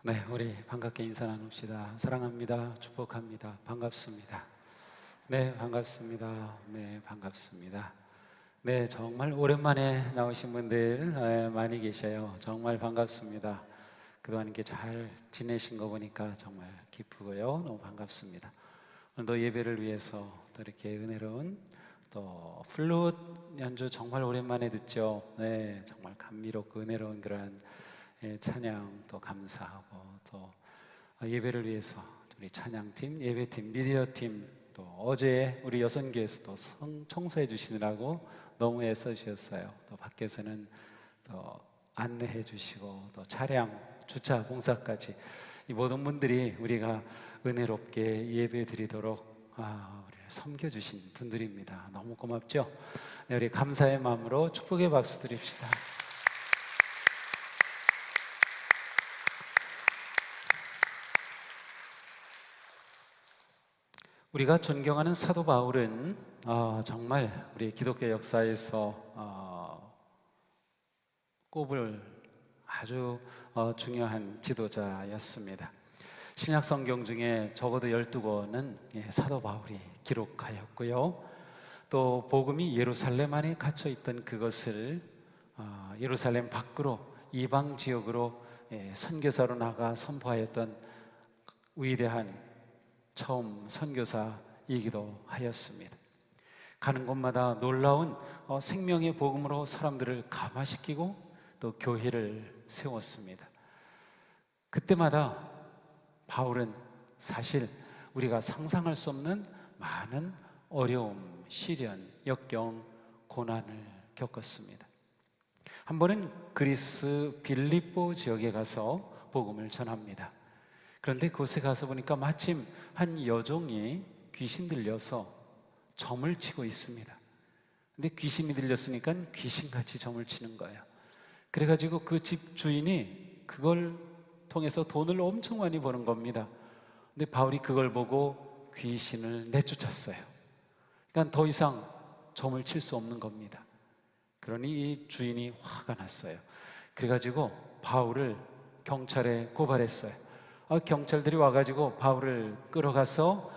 네, 우리 반갑게 인사 나눕시다. 사랑합니다. 축복합니다. 반갑습니다. 네, 반갑습니다. 네, 반갑습니다. 네, 정말 오랜만에 나오신 분들 많이 계셔요. 정말 반갑습니다. 그동안 이렇게 잘 지내신 거 보니까 정말 기쁘고요. 너무 반갑습니다. 오늘도 예배를 위해서 또 이렇게 은혜로운 또 플룻 연주 정말 오랜만에 듣죠. 네, 정말 감미롭고 은혜로운 그런 찬양 또 감사하고 또 예배를 위해서 우리 찬양팀, 예배팀, 미디어팀 또 어제 우리 여성교에서도 청소해 주시느라고 너무 애써주셨어요. 또 밖에서는 또 안내해 주시고 또 차량 주차 공사까지 이 모든 분들이 우리가 은혜롭게 예배 드리도록 우리를 섬겨주신 분들입니다. 너무 고맙죠? 네, 우리 감사의 마음으로 축복의 박수 드립시다. 우리가 존경하는 사도 바울은 정말 우리 기독교 역사에서 꼽을 아주 중요한 지도자였습니다. 신약 성경 중에 적어도 12권은 사도 바울이 기록하였고요. 또 복음이 예루살렘 안에 갇혀 있던 그것을 예루살렘 밖으로 이방 지역으로 선교사로 나가 선포하였던 위대한 처음 선교사이기도 하였습니다. 가는 곳마다 놀라운 생명의 복음으로 사람들을 감화시키고 또 교회를 세웠습니다. 그때마다 바울은 사실 우리가 상상할 수 없는 많은 어려움, 시련, 역경, 고난을 겪었습니다. 한 번은 그리스 빌립보 지역에 가서 복음을 전합니다. 그런데 그곳에 가서 보니까 마침 한 여종이 귀신 들려서 점을 치고 있습니다. 근데 귀신이 들렸으니까 귀신같이 점을 치는 거예요. 그래가지고 그 집 주인이 그걸 통해서 돈을 엄청 많이 버는 겁니다. 근데 바울이 그걸 보고 귀신을 내쫓았어요. 그러니까 더 이상 점을 칠 수 없는 겁니다. 그러니 이 주인이 화가 났어요. 그래가지고 바울을 경찰에 고발했어요. 경찰들이 와가지고 바울을 끌어가서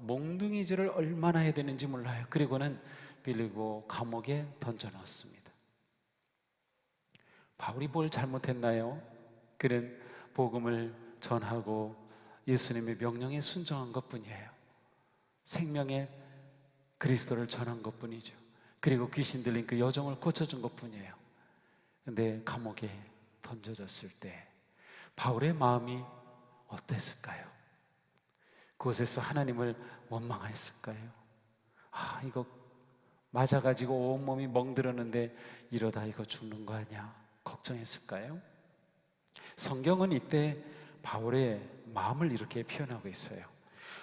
몽둥이질을 얼마나 해야 되는지 몰라요. 그리고는 빌리보 감옥에 던져넣었습니다. 바울이 뭘 잘못했나요? 그는 복음을 전하고 예수님의 명령에 순종한 것뿐이에요. 생명의 그리스도를 전한 것뿐이죠. 그리고 귀신 들린 그 여종을 고쳐준 것뿐이에요. 근데 감옥에 던져졌을 때 바울의 마음이 어땠을까요? 그곳에서 하나님을 원망했을까요? 이거 맞아가지고 온몸이 멍들었는데 이러다 이거 죽는 거 아니야? 걱정했을까요? 성경은 이때 바울의 마음을 이렇게 표현하고 있어요.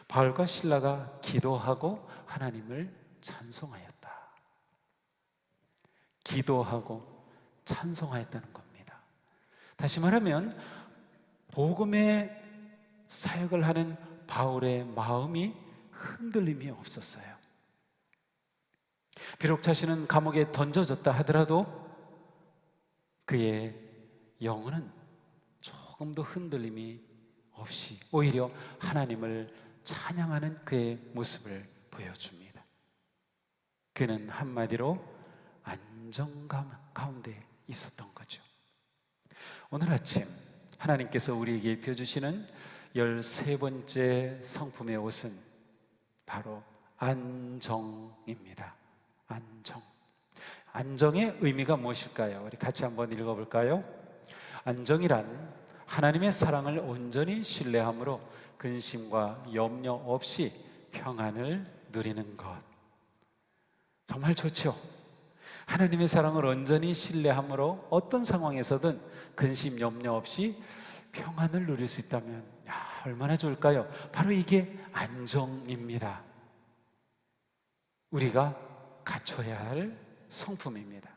바울과 실라가 기도하고 하나님을 찬송하였다. 기도하고 찬송하였다는 겁니다. 다시 말하면 복음의 사역을 하는 바울의 마음이 흔들림이 없었어요. 비록 자신은 감옥에 던져졌다 하더라도 그의 영혼은 조금도 흔들림이 없이 오히려 하나님을 찬양하는 그의 모습을 보여줍니다. 그는 한마디로 안정감 가운데 있었던 거죠. 오늘 아침 하나님께서 우리에게 입혀주시는 13번째 성품의 옷은 바로 안정입니다. 안정. 안정의 의미가 무엇일까요? 우리 같이 한번 읽어볼까요? 안정이란 하나님의 사랑을 온전히 신뢰함으로 근심과 염려 없이 평안을 누리는 것. 정말 좋죠? 하나님의 사랑을 온전히 신뢰함으로 어떤 상황에서든 근심, 염려 없이 평안을 누릴 수 있다면 얼마나 좋을까요? 바로 이게 안정입니다. 우리가 갖춰야 할 성품입니다.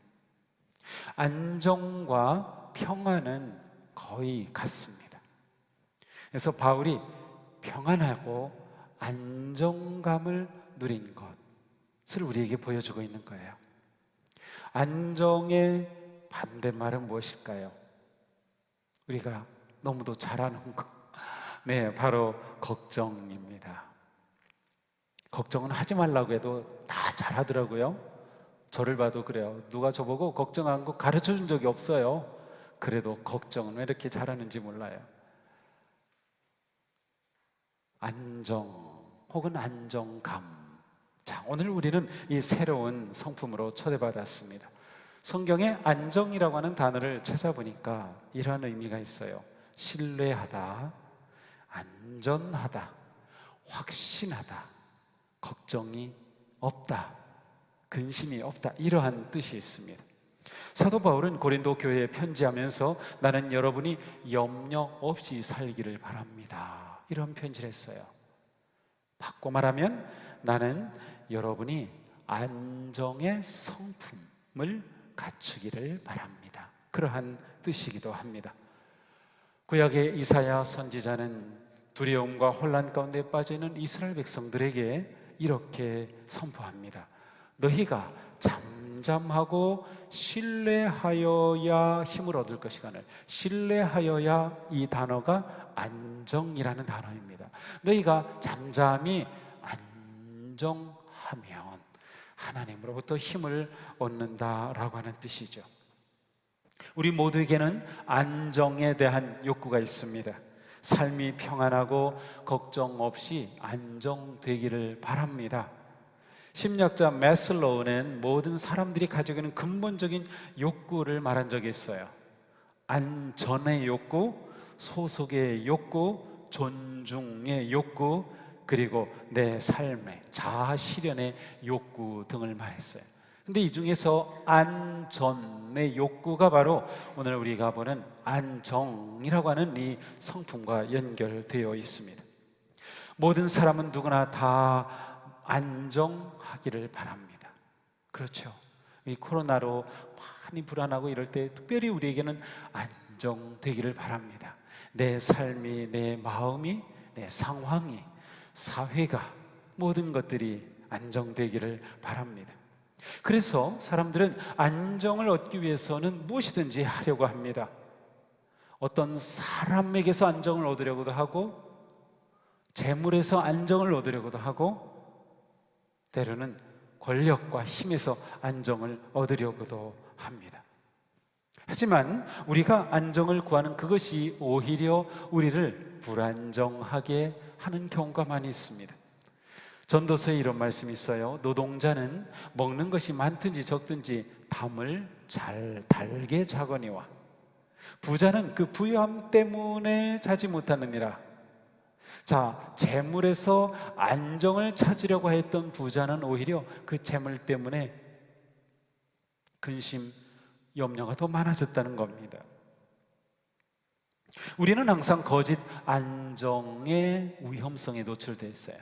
안정과 평안은 거의 같습니다. 그래서 바울이 평안하고 안정감을 누린 것을 우리에게 보여주고 있는 거예요. 안정의 반대말은 무엇일까요? 우리가 너무도 잘하는 거. 네, 바로 걱정입니다. 걱정은 하지 말라고 해도 다 잘하더라고요. 저를 봐도 그래요. 누가 저보고 걱정한 거 가르쳐 준 적이 없어요. 그래도 걱정은 왜 이렇게 잘하는지 몰라요. 안정 혹은 안정감. 자, 오늘 우리는 이 새로운 성품으로 초대받았습니다. 성경에 안정이라고 하는 단어를 찾아보니까 이러한 의미가 있어요. 신뢰하다, 안전하다, 확신하다, 걱정이 없다, 근심이 없다, 이러한 뜻이 있습니다. 사도 바울은 고린도 교회에 편지하면서 나는 여러분이 염려 없이 살기를 바랍니다, 이런 편지를 했어요. 바꿔 말하면 나는 여러분이 안정의 성품을 갖추기를 바랍니다, 그러한 뜻이기도 합니다. 구약의 이사야 선지자는 두려움과 혼란 가운데 빠져있는 이스라엘 백성들에게 이렇게 선포합니다. 너희가 잠잠하고 신뢰하여야 힘을 얻을 것이거늘. 신뢰하여야, 이 단어가 안정이라는 단어입니다. 너희가 잠잠히 안정하면 하나님으로부터 힘을 얻는다라고 하는 뜻이죠. 우리 모두에게는 안정에 대한 욕구가 있습니다. 삶이 평안하고 걱정 없이 안정되기를 바랍니다. 심리학자 매슬로우는 모든 사람들이 가지고 있는 근본적인 욕구를 말한 적이 있어요. 안전의 욕구, 소속의 욕구, 존중의 욕구, 그리고 내 삶의 자아 실현의 욕구 등을 말했어요. 근데 이 중에서 안전의 욕구가 바로 오늘 우리가 보는 안정이라고 하는 이 성품과 연결되어 있습니다. 모든 사람은 누구나 다 안정하기를 바랍니다. 그렇죠. 이 코로나로 많이 불안하고 이럴 때 특별히 우리에게는 안정되기를 바랍니다. 내 삶이, 내 마음이, 내 상황이, 사회가, 모든 것들이 안정되기를 바랍니다. 그래서 사람들은 안정을 얻기 위해서는 무엇이든지 하려고 합니다. 어떤 사람에게서 안정을 얻으려고도 하고, 재물에서 안정을 얻으려고도 하고, 때로는 권력과 힘에서 안정을 얻으려고도 합니다. 하지만 우리가 안정을 구하는 그것이 오히려 우리를 불안정하게 하는 경우가 많이 있습니다. 전도서에 이런 말씀이 있어요. 노동자는 먹는 것이 많든지 적든지 담을 잘 달게 자거니와 부자는 그 부유함 때문에 자지 못하느니라. 자, 재물에서 안정을 찾으려고 했던 부자는 오히려 그 재물 때문에 근심, 염려가 더 많아졌다는 겁니다. 우리는 항상 거짓 안정의 위험성에 노출되어 있어요.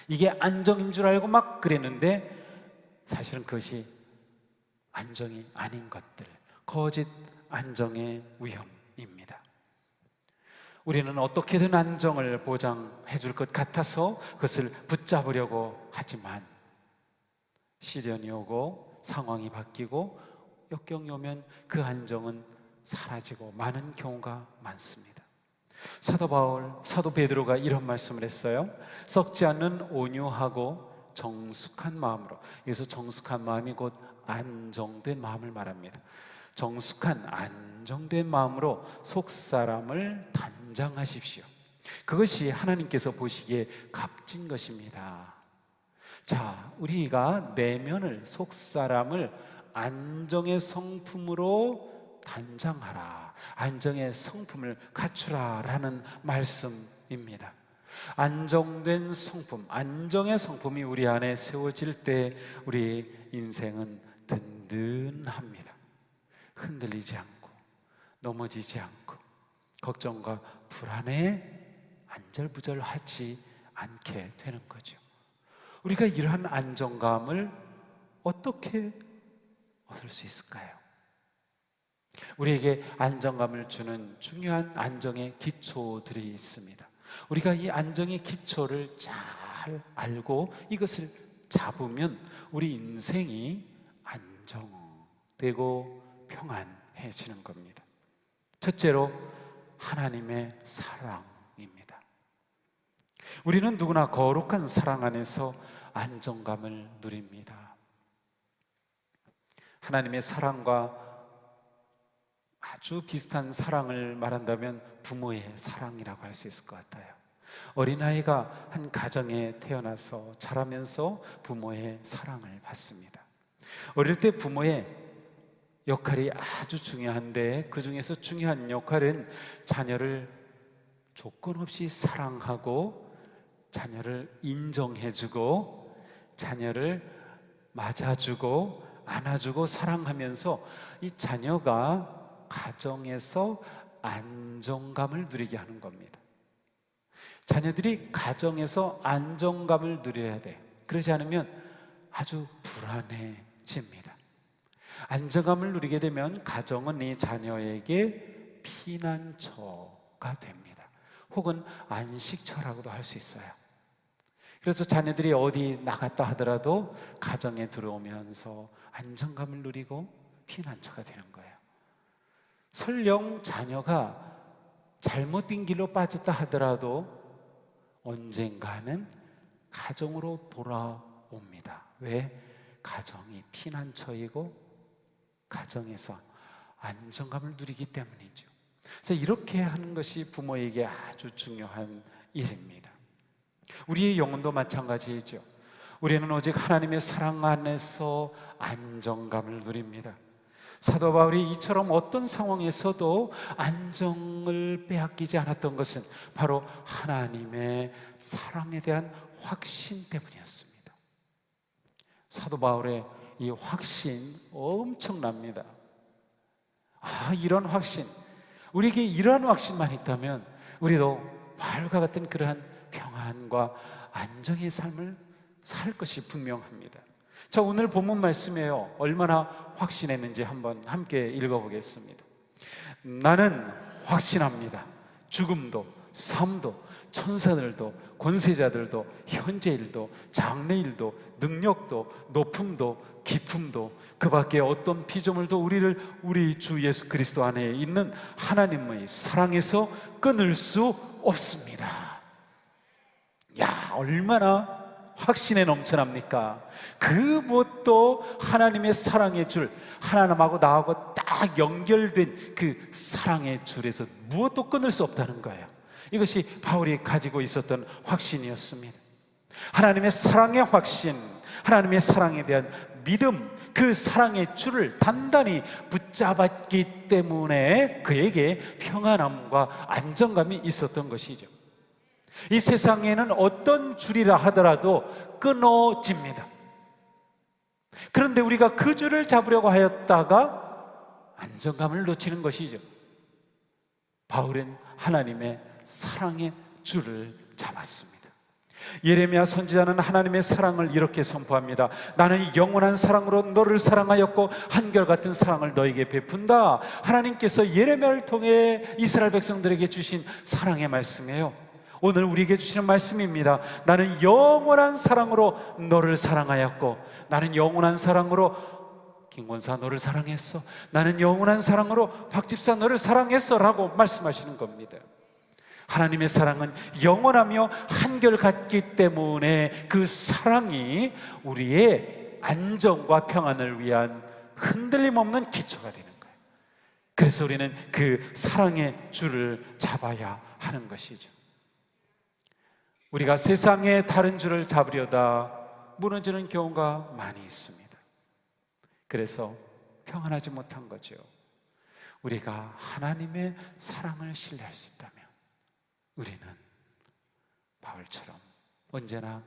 이게 안정인 줄 알고 막 그랬는데 사실은 그것이 안정이 아닌 것들, 거짓 안정의 위험입니다. 우리는 어떻게든 안정을 보장해 줄 것 같아서 그것을 붙잡으려고 하지만 시련이 오고 상황이 바뀌고 역경이 오면 그 안정은 사라지고 마는 경우가 많습니다. 사도 바울, 사도 베드로가 이런 말씀을 했어요. 썩지 않는 온유하고 정숙한 마음으로. 여기서 정숙한 마음이 곧 안정된 마음을 말합니다. 정숙한 안정된 마음으로 속사람을 단장하십시오. 그것이 하나님께서 보시기에 값진 것입니다. 자, 우리가 내면을, 속사람을 안정의 성품으로 단장하라, 안정의 성품을 갖추라 라는 말씀입니다. 안정된 성품, 안정의 성품이 우리 안에 세워질 때 우리 인생은 든든합니다. 흔들리지 않고 넘어지지 않고 걱정과 불안에 안절부절하지 않게 되는 거죠. 우리가 이러한 안정감을 어떻게 얻을 수 있을까요? 우리에게 안정감을 주는 중요한 안정의 기초들이 있습니다. 우리가 이 안정의 기초를 잘 알고 이것을 잡으면 우리 인생이 안정되고 평안해지는 겁니다. 첫째로 하나님의 사랑입니다. 우리는 누구나 거룩한 사랑 안에서 안정감을 누립니다. 하나님의 사랑과 아주 비슷한 사랑을 말한다면 부모의 사랑이라고 할 수 있을 것 같아요. 어린아이가 한 가정에 태어나서 자라면서 부모의 사랑을 받습니다. 어릴 때 부모의 역할이 아주 중요한데, 그 중에서 중요한 역할은 자녀를 조건 없이 사랑하고 자녀를 인정해주고 자녀를 맞아주고 안아주고 사랑하면서 이 자녀가 가정에서 안정감을 누리게 하는 겁니다. 자녀들이 가정에서 안정감을 누려야 돼요. 그러지 않으면 아주 불안해집니다. 안정감을 누리게 되면 가정은 이 자녀에게 피난처가 됩니다. 혹은 안식처라고도 할 수 있어요. 그래서 자녀들이 어디 나갔다 하더라도 가정에 들어오면서 안정감을 누리고 피난처가 되는 거예요. 설령 자녀가 잘못된 길로 빠졌다 하더라도 언젠가는 가정으로 돌아옵니다. 왜? 가정이 피난처이고 가정에서 안정감을 누리기 때문이죠. 그래서 이렇게 하는 것이 부모에게 아주 중요한 일입니다. 우리의 영혼도 마찬가지이죠. 우리는 오직 하나님의 사랑 안에서 안정감을 누립니다. 사도 바울이 이처럼 어떤 상황에서도 안정을 빼앗기지 않았던 것은 바로 하나님의 사랑에 대한 확신 때문이었습니다. 사도 바울의 이 확신 엄청납니다. 이런 확신, 우리에게 이러한 확신만 있다면 우리도 바울과 같은 그러한 평안과 안정의 삶을 살 것이 분명합니다. 자, 오늘 본문 말씀에요, 얼마나 확신했는지 한번 함께 읽어보겠습니다. 나는 확신합니다. 죽음도 삶도 천사들도 권세자들도 현재일도 장래일도 능력도 높음도 깊음도 그 밖에 어떤 피조물도 우리를 우리 주 예수 그리스도 안에 있는 하나님의 사랑에서 끊을 수 없습니다. 야, 얼마나 확신에 넘쳐납니까? 그 무엇도 하나님의 사랑의 줄, 하나님하고 나하고 딱 연결된 그 사랑의 줄에서 무엇도 끊을 수 없다는 거예요. 이것이 바울이 가지고 있었던 확신이었습니다. 하나님의 사랑의 확신, 하나님의 사랑에 대한 믿음, 그 사랑의 줄을 단단히 붙잡았기 때문에 그에게 평안함과 안정감이 있었던 것이죠. 이 세상에는 어떤 줄이라 하더라도 끊어집니다. 그런데 우리가 그 줄을 잡으려고 하였다가 안정감을 놓치는 것이죠. 바울은 하나님의 사랑의 줄을 잡았습니다. 예레미야 선지자는 하나님의 사랑을 이렇게 선포합니다. 나는 영원한 사랑으로 너를 사랑하였고 한결같은 사랑을 너에게 베푼다. 하나님께서 예레미야를 통해 이스라엘 백성들에게 주신 사랑의 말씀이에요. 오늘 우리에게 주시는 말씀입니다. 나는 영원한 사랑으로 너를 사랑하였고, 나는 영원한 사랑으로 김권사 너를 사랑했어, 나는 영원한 사랑으로 박집사 너를 사랑했어 라고 말씀하시는 겁니다. 하나님의 사랑은 영원하며 한결같기 때문에 그 사랑이 우리의 안정과 평안을 위한 흔들림 없는 기초가 되는 거예요. 그래서 우리는 그 사랑의 줄을 잡아야 하는 것이죠. 우리가 세상의 다른 줄을 잡으려다 무너지는 경우가 많이 있습니다. 그래서 평안하지 못한 거죠. 우리가 하나님의 사랑을 신뢰할 수 있다면 우리는 바울처럼 언제나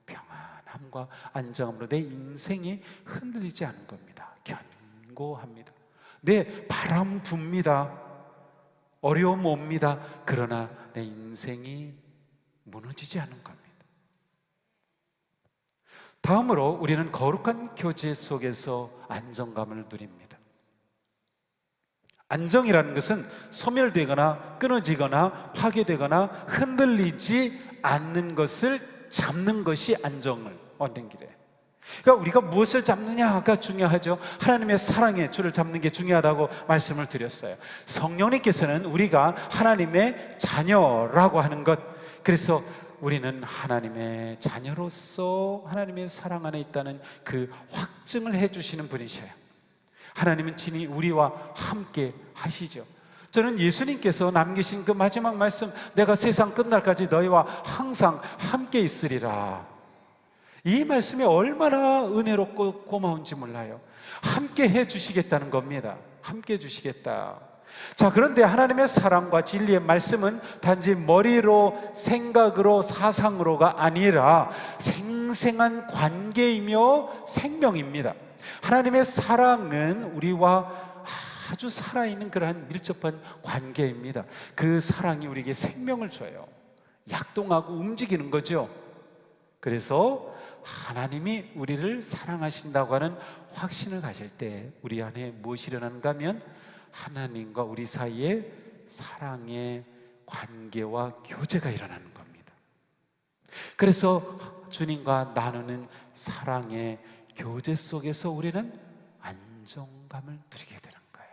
평안함과 안정함으로 내 인생이 흔들리지 않은 겁니다. 견고합니다. 내 바람 붑니다. 어려움 옵니다. 그러나 내 인생이 무너지지 않은 겁니다. 다음으로 우리는 거룩한 교제 속에서 안정감을 누립니다. 안정이라는 것은 소멸되거나 끊어지거나 파괴되거나 흔들리지 않는 것을 잡는 것이 안정을 얻는 길이에요. 그러니까 우리가 무엇을 잡느냐가 중요하죠. 하나님의 사랑의 줄을 잡는 게 중요하다고 말씀을 드렸어요. 성령님께서는 우리가 하나님의 자녀라고 하는 것, 그래서 우리는 하나님의 자녀로서 하나님의 사랑 안에 있다는 그 확증을 해주시는 분이셔요. 하나님은 친히 우리와 함께 하시죠. 저는 예수님께서 남기신 그 마지막 말씀, 내가 세상 끝날까지 너희와 항상 함께 있으리라, 이 말씀이 얼마나 은혜롭고 고마운지 몰라요. 함께 해주시겠다는 겁니다. 함께 해주시겠다. 자, 그런데 하나님의 사랑과 진리의 말씀은 단지 머리로, 생각으로, 사상으로가 아니라 생생한 관계이며 생명입니다. 하나님의 사랑은 우리와 아주 살아있는 그러한 밀접한 관계입니다. 그 사랑이 우리에게 생명을 줘요. 약동하고 움직이는 거죠. 그래서 하나님이 우리를 사랑하신다고 하는 확신을 가질 때 우리 안에 무엇이 일어나는가 하면 하나님과 우리 사이에 사랑의 관계와 교제가 일어나는 겁니다. 그래서 주님과 나누는 사랑의 교제 속에서 우리는 안정감을 누리게 되는 거예요.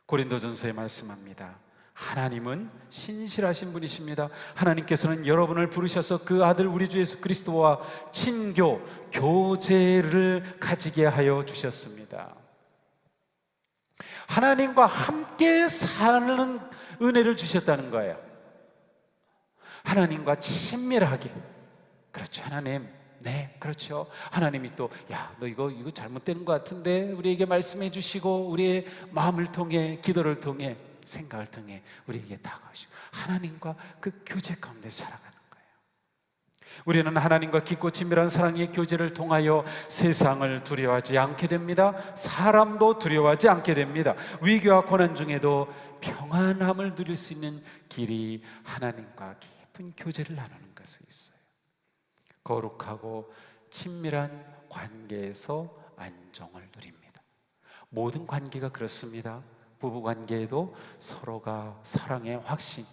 고린도전서에 말씀합니다. 하나님은 신실하신 분이십니다. 하나님께서는 여러분을 부르셔서 그 아들 우리 주 예수 그리스도와 친교, 교제를 가지게 하여 주셨습니다. 하나님과 함께 사는 은혜를 주셨다는 거예요. 하나님과 친밀하게. 그렇죠, 하나님. 네, 그렇죠. 하나님이 또, 야, 너 이거 잘못되는 것 같은데 우리에게 말씀해 주시고 우리의 마음을 통해, 기도를 통해, 생각을 통해 우리에게 다가오시고 하나님과 그 교제 가운데 살아가는 거예요. 우리는 하나님과 깊고 친밀한 사랑의 교제를 통하여 세상을 두려워하지 않게 됩니다. 사람도 두려워하지 않게 됩니다. 위기와 고난 중에도 평안함을 누릴 수 있는 길이 하나님과 깊은 교제를 나누는 것에 있어요. 거룩하고 친밀한 관계에서 안정을 누립니다. 모든 관계가 그렇습니다. 부부관계에도 서로가 사랑의 확신,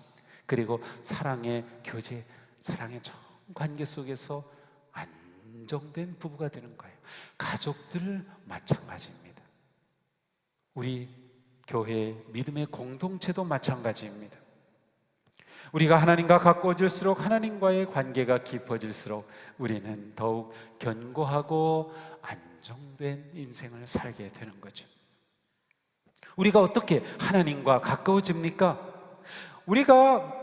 그리고 사랑의 교제, 사랑의 좋은 관계 속에서 안정된 부부가 되는 거예요. 가족들 마찬가지입니다. 우리 교회 믿음의 공동체도 마찬가지입니다. 우리가 하나님과 가까워질수록, 하나님과의 관계가 깊어질수록 우리는 더욱 견고하고 안정된 인생을 살게 되는 거죠. 우리가 어떻게 하나님과 가까워집니까? 우리가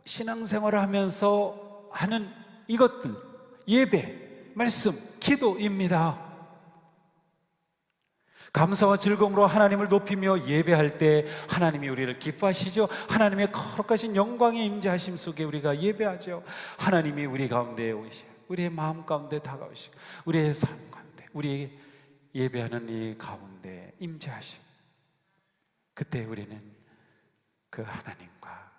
신앙생활을 하면서 하는 이것들, 예배, 말씀, 기도입니다. 감사와 즐거움으로 하나님을 높이며 예배할 때 하나님이 우리를 기뻐하시죠. 하나님의 거룩하신 영광의 임재하심 속에 우리가 예배하죠. 하나님이 우리 가운데 오시고 우리의 마음 가운데 다가오시고 우리의 삶 가운데, 우리 예배하는 이 가운데 임재하시고, 그때 우리는 그 하나님과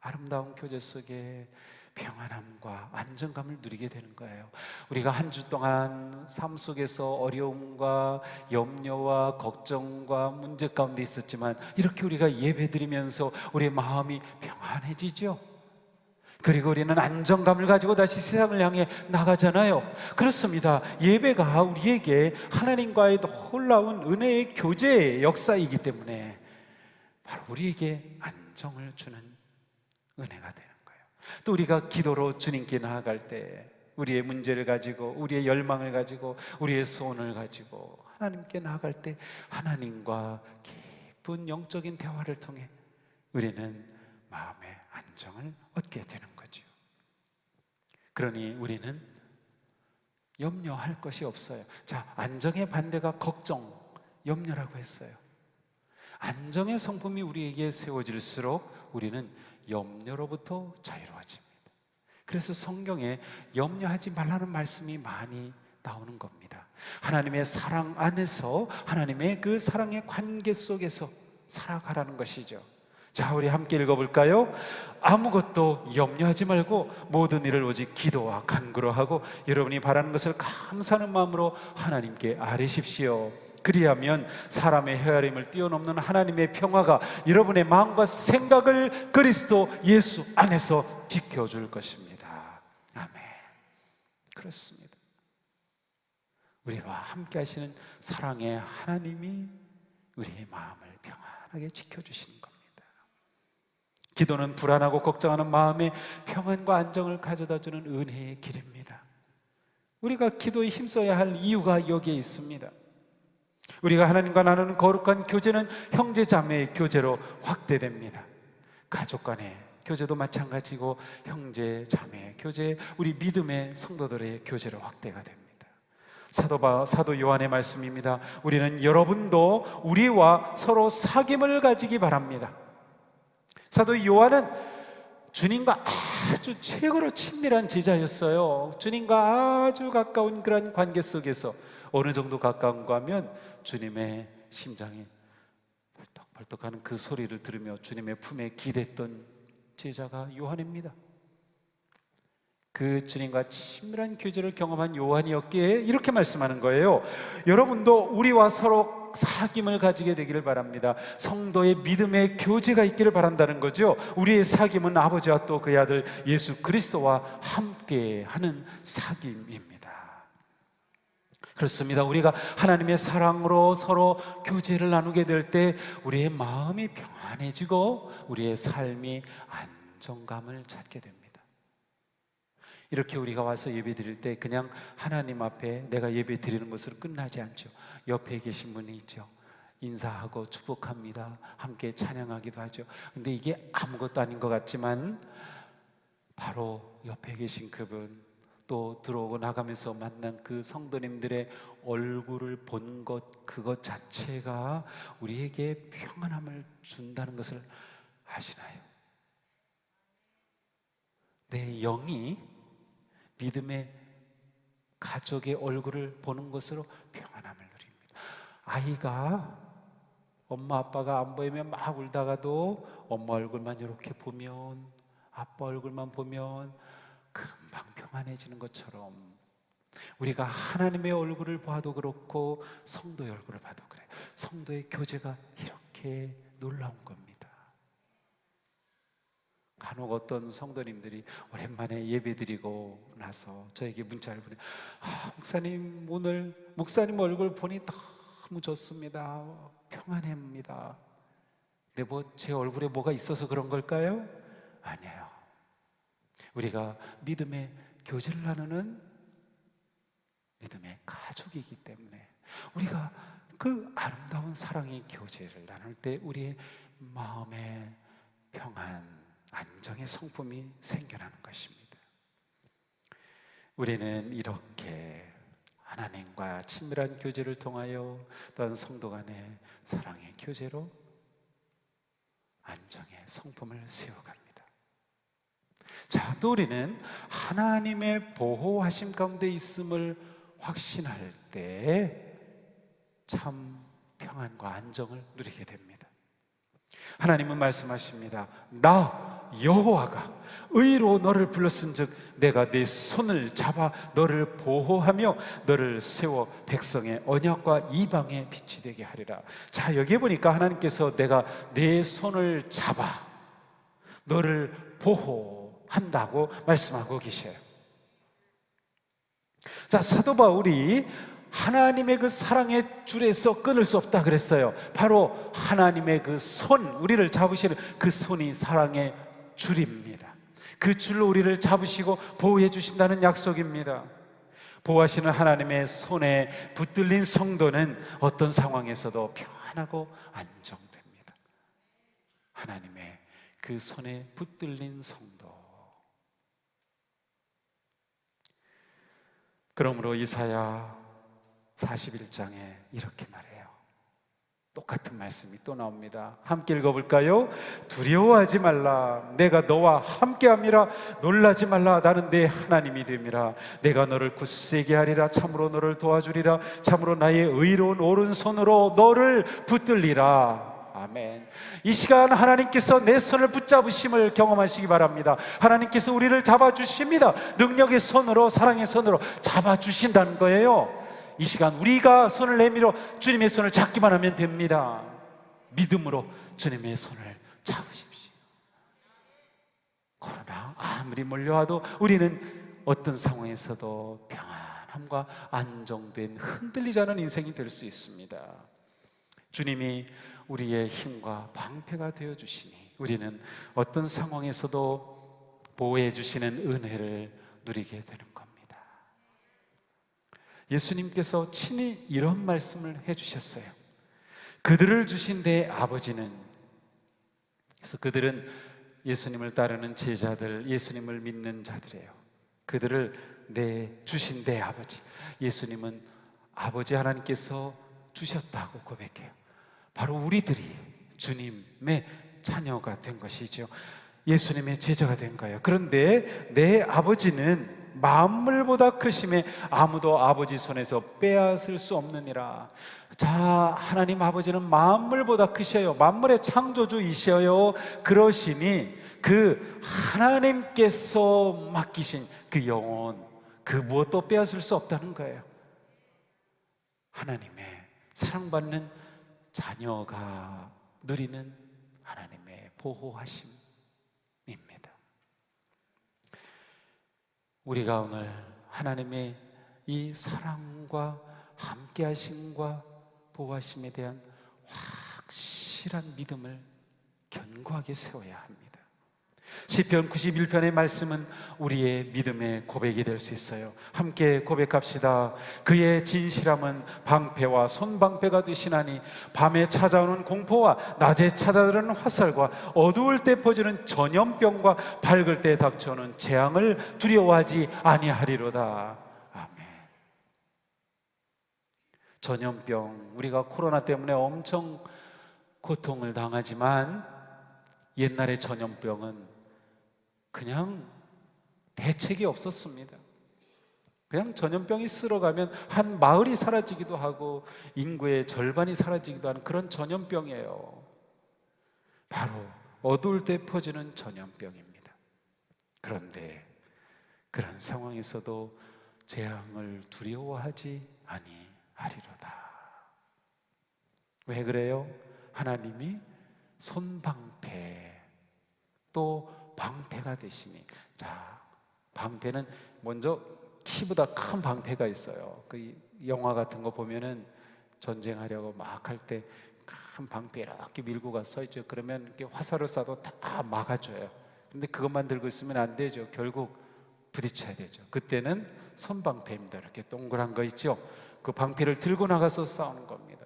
아름다운 교제 속에 평안함과 안정감을 누리게 되는 거예요. 우리가 한 주 동안 삶 속에서 어려움과 염려와 걱정과 문제 가운데 있었지만 이렇게 우리가 예배드리면서 우리의 마음이 평안해지죠. 그리고 우리는 안정감을 가지고 다시 세상을 향해 나가잖아요. 그렇습니다. 예배가 우리에게 하나님과의 놀라운 은혜의 교제의 역사이기 때문에 바로 우리에게 안정을 주는 은혜가 되는 거예요. 또 우리가 기도로 주님께 나아갈 때 우리의 문제를 가지고, 우리의 열망을 가지고, 우리의 소원을 가지고 하나님께 나아갈 때 하나님과 깊은 영적인 대화를 통해 우리는 마음의 안정을 얻게 되는 거죠. 그러니 우리는 염려할 것이 없어요. 자, 안정의 반대가 걱정, 염려라고 했어요. 안정의 성품이 우리에게 세워질수록 우리는 염려로부터 자유로워집니다. 그래서 성경에 염려하지 말라는 말씀이 많이 나오는 겁니다. 하나님의 사랑 안에서, 하나님의 그 사랑의 관계 속에서 살아가라는 것이죠. 자, 우리 함께 읽어볼까요? 아무것도 염려하지 말고 모든 일을 오직 기도와 간구로 하고 여러분이 바라는 것을 감사하는 마음으로 하나님께 아뢰십시오. 그리하면 사람의 헤아림을 뛰어넘는 하나님의 평화가 여러분의 마음과 생각을 그리스도 예수 안에서 지켜줄 것입니다. 아멘. 그렇습니다. 우리와 함께 하시는 사랑의 하나님이 우리의 마음을 평안하게 지켜주시는 겁니다. 기도는 불안하고 걱정하는 마음에 평안과 안정을 가져다주는 은혜의 길입니다. 우리가 기도에 힘써야 할 이유가 여기에 있습니다. 우리가 하나님과 나누는 거룩한 교제는 형제 자매의 교제로 확대됩니다. 가족 간의 교제도 마찬가지고 형제 자매의 교제, 우리 믿음의 성도들의 교제로 확대가 됩니다. 사도 요한의 말씀입니다. 우리는 여러분도 우리와 서로 사귐을 가지기 바랍니다. 사도 요한은 주님과 아주 최고로 친밀한 제자였어요. 주님과 아주 가까운 그런 관계 속에서 어느 정도 가까운가 하면 주님의 심장이 벌떡벌떡하는 그 소리를 들으며 주님의 품에 기댔던 제자가 요한입니다. 그 주님과 친밀한 교제를 경험한 요한이었기에 이렇게 말씀하는 거예요. 여러분도 우리와 서로 사귐을 가지게 되기를 바랍니다. 성도의 믿음의 교제가 있기를 바란다는 거죠. 우리의 사귐은 아버지와 또 그의 아들 예수 그리스도와 함께 하는 사귐입니다. 그렇습니다. 우리가 하나님의 사랑으로 서로 교제를 나누게 될 때 우리의 마음이 평안해지고 우리의 삶이 안정감을 찾게 됩니다. 이렇게 우리가 와서 예배 드릴 때 그냥 하나님 앞에 내가 예배 드리는 것으로 끝나지 않죠. 옆에 계신 분이 있죠. 인사하고 축복합니다. 함께 찬양하기도 하죠. 근데 이게 아무것도 아닌 것 같지만 바로 옆에 계신 그분, 또 들어오고 나가면서 만난 그 성도님들의 얼굴을 본 것, 그것 자체가 우리에게 평안함을 준다는 것을 아시나요? 내 영이 믿음의 가족의 얼굴을 보는 것으로 평안함을 누립니다. 아이가 엄마 아빠가 안 보이면 막 울다가도 엄마 얼굴만 이렇게 보면, 아빠 얼굴만 보면 금방 평안해지는 것처럼 우리가 하나님의 얼굴을 봐도 그렇고 성도의 얼굴을 봐도 그래요. 성도의 교제가 이렇게 놀라운 겁니다. 간혹 어떤 성도님들이 오랜만에 예배드리고 나서 저에게 문자를 보내, 목사님 오늘 목사님 얼굴 보니 너무 좋습니다. 평안합니다. 근데 제 얼굴에 뭐가 있어서 그런 걸까요? 아니에요. 우리가 믿음의 교제를 나누는 믿음의 가족이기 때문에 우리가 그 아름다운 사랑의 교제를 나눌 때 우리의 마음에 평안, 안정의 성품이 생겨나는 것입니다. 우리는 이렇게 하나님과 친밀한 교제를 통하여 또한 성도 간의 사랑의 교제로 안정의 성품을 세워갑니다. 자, 또 우리는 하나님의 보호하심 가운데 있음을 확신할 때 참 평안과 안정을 누리게 됩니다. 하나님은 말씀하십니다. 나 여호와가 의로 너를 불렀은즉 내가 네 손을 잡아 너를 보호하며 너를 세워 백성의 언약과 이방의 빛이 되게 하리라. 자, 여기에 보니까 하나님께서 내가 네 손을 잡아 너를 보호한다고 말씀하고 계셔요. 자, 사도 바울이 하나님의 그 사랑의 줄에서 끊을 수 없다 그랬어요. 바로 하나님의 그 손, 우리를 잡으시는 그 손이 사랑의 줄입니다. 그 줄로 우리를 잡으시고 보호해 주신다는 약속입니다. 보호하시는 하나님의 손에 붙들린 성도는 어떤 상황에서도 평안하고 안정됩니다. 하나님의 그 손에 붙들린 성도. 그러므로 이사야 41장에 이렇게 말해요. 똑같은 말씀이 또 나옵니다. 함께 읽어볼까요? 두려워하지 말라. 내가 너와 함께함이라. 놀라지 말라. 나는 내 하나님이 됨이라. 내가 너를 굳세게 하리라. 참으로 너를 도와주리라. 참으로 나의 의로운 오른손으로 너를 붙들리라. 아멘. 이 시간 하나님께서 내 손을 붙잡으심을 경험하시기 바랍니다. 하나님께서 우리를 잡아주십니다. 능력의 손으로, 사랑의 손으로 잡아주신다는 거예요. 이 시간 우리가 손을 내밀어 주님의 손을 잡기만 하면 됩니다. 믿음으로 주님의 손을 잡으십시오. 코로나 아무리 몰려와도 우리는 어떤 상황에서도 평안함과 안정된 흔들리지 않은 인생이 될 수 있습니다. 주님이 우리의 힘과 방패가 되어주시니 우리는 어떤 상황에서도 보호해 주시는 은혜를 누리게 되는 겁니다. 예수님께서 친히 이런 말씀을 해주셨어요. 그들을 주신 내 아버지는, 그래서 그들은 예수님을 따르는 제자들, 예수님을 믿는 자들이에요. 그들을 주신 내 아버지, 예수님은 아버지 하나님께서 주셨다고 고백해요. 바로 우리들이 주님의 자녀가 된 것이죠. 예수님의 제자가 된 거예요. 그런데 내 아버지는 만물보다 크심에 아무도 아버지 손에서 빼앗을 수 없느니라. 자, 하나님 아버지는 만물보다 크셔요. 만물의 창조주이셔요. 그러시니 그 하나님께서 맡기신 그 영혼, 그 무엇도 빼앗을 수 없다는 거예요. 하나님의 사랑받는 자녀가 누리는 하나님의 보호하심입니다. 우리가 오늘 하나님의 이 사랑과 함께하심과 보호하심에 대한 확실한 믿음을 견고하게 세워야 합니다. 시편 91편의 말씀은 우리의 믿음의 고백이 될 수 있어요. 함께 고백합시다. 그의 진실함은 방패와 손방패가 되시나니 밤에 찾아오는 공포와 낮에 찾아드는 화살과 어두울 때 퍼지는 전염병과 밝을 때 닥쳐오는 재앙을 두려워하지 아니하리로다. 아멘. 전염병, 우리가 코로나 때문에 엄청 고통을 당하지만 옛날의 전염병은 그냥 대책이 없었습니다. 그냥 전염병이 쓸어가면 한 마을이 사라지기도 하고 인구의 절반이 사라지기도 하는 그런 전염병이에요. 바로 어두울 때 퍼지는 전염병입니다. 그런데 그런 상황에서도 재앙을 두려워하지 아니하리로다. 왜 그래요? 하나님이 손방패 또 방패가 되시니. 자, 방패는 먼저 키보다 큰 방패가 있어요. 그 영화 같은 거 보면은 전쟁하려고 막 할 때 큰 방패 이렇게 밀고 가서 이제 그러면 이렇게 화살을 쏴도 다 막아줘요. 근데 그것만 들고 있으면 안 되죠. 결국 부딪혀야 되죠. 그때는 손방패입니다. 이렇게 동그란 거 있죠. 그 방패를 들고 나가서 싸우는 겁니다.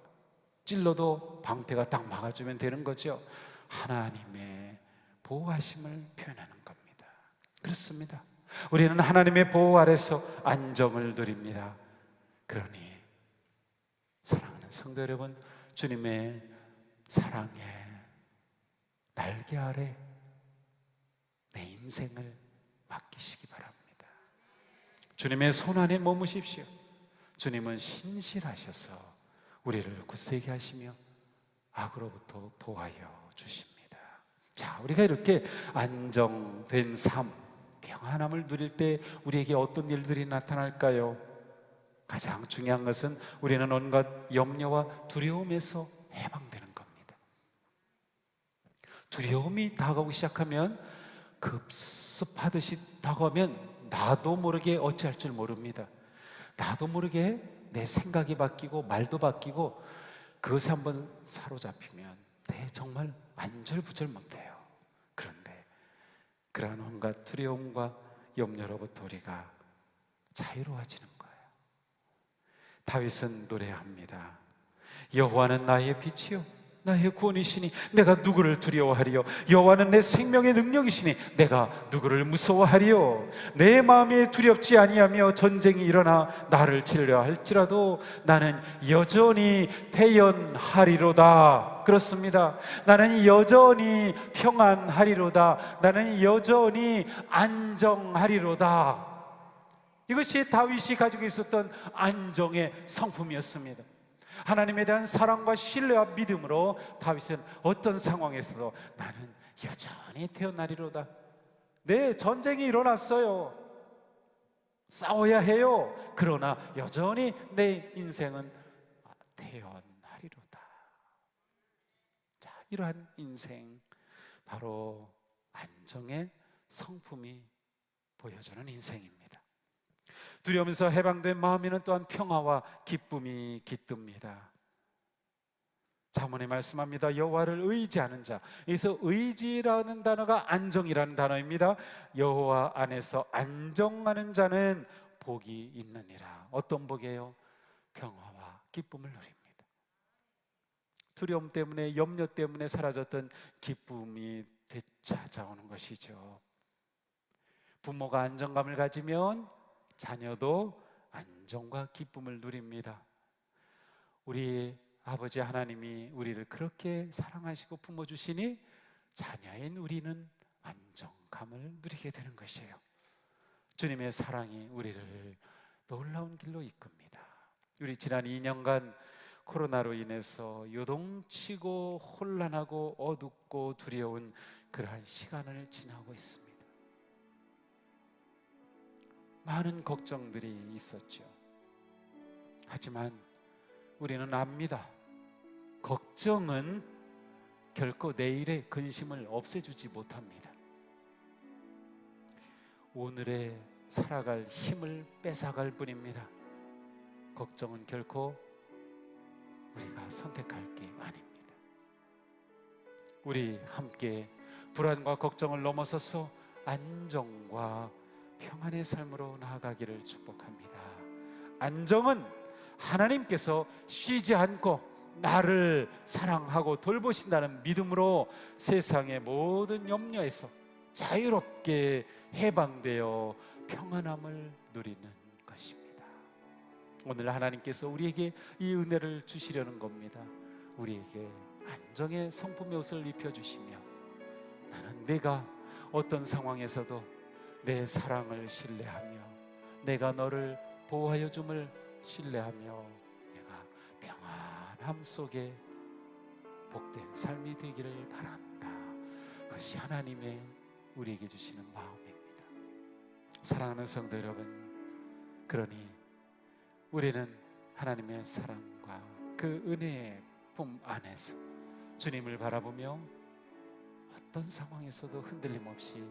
찔러도 방패가 딱 막아주면 되는 거죠. 하나님의 보호하심을 표현하는 겁니다. 그렇습니다. 우리는 하나님의 보호 아래서 안정을 누립니다. 그러니 사랑하는 성도 여러분, 주님의 사랑의 날개 아래 내 인생을 맡기시기 바랍니다. 주님의 손 안에 머무십시오. 주님은 신실하셔서 우리를 굳세게 하시며 악으로부터 보호하여 주십니다. 자, 우리가 이렇게 안정된 삶, 평안함을 누릴 때 우리에게 어떤 일들이 나타날까요? 가장 중요한 것은 우리는 온갖 염려와 두려움에서 해방되는 겁니다. 두려움이 다가오기 시작하면 급습하듯이 다가오면 나도 모르게 어찌할 줄 모릅니다. 나도 모르게 내 생각이 바뀌고 말도 바뀌고 그것에 한번 사로잡히면 정말 안절부절 못해요. 그런데 그러한 온갖 두려움과 염려로부터 우리가 자유로워지는 거예요. 다윗은 노래합니다. 여호와는 나의 빛이요 나의 구원이시니 내가 누구를 두려워하리요? 여호와는 내 생명의 능력이시니 내가 누구를 무서워하리요? 내 마음이 두렵지 아니하며 전쟁이 일어나 나를 치려 할지라도 나는 여전히 태연하리로다. 그렇습니다. 나는 여전히 평안하리로다. 나는 여전히 안정하리로다. 이것이 다윗이 가지고 있었던 안정의 성품이었습니다. 하나님에 대한 사랑과 신뢰와 믿음으로 다윗은 어떤 상황에서도 나는 여전히 태어나리로다. 네, 전쟁이 일어났어요. 싸워야 해요. 그러나 여전히 내 인생은 태어나리로다. 자, 이러한 인생, 바로 안정의 성품이 보여주는 인생입니다. 두려움에서 해방된 마음에는 또한 평화와 기쁨이 깃듭니다. 잠언에 말씀합니다. 여호와를 의지하는 자. 여기서 의지라는 단어가 안정이라는 단어입니다. 여호와 안에서 안정하는 자는 복이 있느니라. 어떤 복이에요? 평화와 기쁨을 누립니다. 두려움 때문에, 염려 때문에 사라졌던 기쁨이 되찾아오는 것이죠. 부모가 안정감을 가지면 자녀도 안정과 기쁨을 누립니다. 우리 아버지 하나님이 우리를 그렇게 사랑하시고 품어주시니 자녀인 우리는 안정감을 누리게 되는 것이에요. 주님의 사랑이 우리를 놀라운 길로 이끕니다. 우리 지난 2년간 코로나로 인해서 요동치고 혼란하고 어둡고 두려운 그러한 시간을 지나고 있습니다. 많은 걱정들이 있었죠. 하지만 우리는 압니다. 걱정은 결코 내일의 근심을 없애주지 못합니다. 오늘의 살아갈 힘을 뺏어갈 뿐입니다. 걱정은 결코 우리가 선택할 게 아닙니다. 우리 함께 불안과 걱정을 넘어서서 안정과 평안의 삶으로 나아가기를 축복합니다. 안정은 하나님께서 쉬지 않고 나를 사랑하고 돌보신다는 믿음으로 세상의 모든 염려에서 자유롭게 해방되어 평안함을 누리는 것입니다. 오늘 하나님께서 우리에게 이 은혜를 주시려는 겁니다. 우리에게 안정의 성품의 옷을 입혀주시며 나는 내가 어떤 상황에서도 내 사랑을 신뢰하며 내가 너를 보호하여 줌을 신뢰하며 내가 평안함 속에 복된 삶이 되기를 바란다. 그것이 하나님의 우리에게 주시는 마음입니다. 사랑하는 성도 여러분, 그러니 우리는 하나님의 사랑과 그 은혜의 품 안에서 주님을 바라보며 어떤 상황에서도 흔들림 없이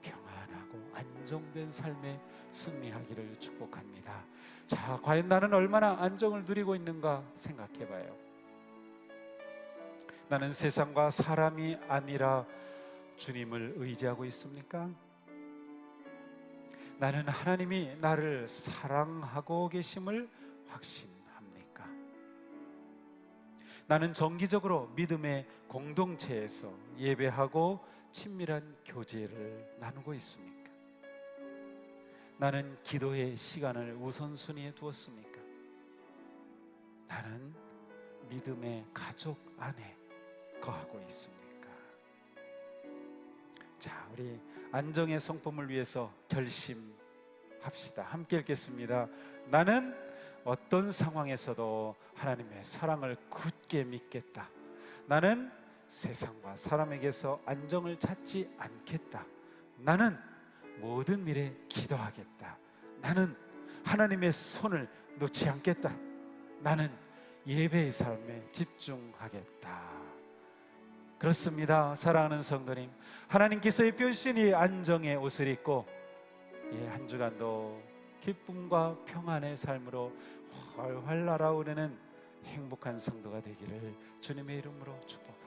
평안하고 안정된 삶에 승리하기를 축복합니다. 자, 과연 나는 얼마나 안정을 누리고 있는가 생각해봐요. 나는 세상과 사람이 아니라 주님을 의지하고 있습니까? 나는 하나님이 나를 사랑하고 계심을 확신합니까? 나는 정기적으로 믿음의 공동체에서 예배하고 친밀한 교제를 나누고 있습니까? 나는 기도의 시간을 우선순위에 두었습니까? 나는 믿음의 가족 안에 거하고 있습니까? 자, 우리 안정의 성품을 위해서 결심합시다. 함께 읽겠습니다. 나는 어떤 상황에서도 하나님의 사랑을 굳게 믿겠다. 나는 세상과 사람에게서 안정을 찾지 않겠다. 나는 모든 일에 기도하겠다. 나는 하나님의 손을 놓지 않겠다. 나는 예배의 삶에 집중하겠다. 그렇습니다. 사랑하는 성도님, 하나님께서 입혀주신 이 안정의 옷을 입고 한 주간도 기쁨과 평안의 삶으로 활활 날아오르는 행복한 성도가 되기를 주님의 이름으로 축복합니다.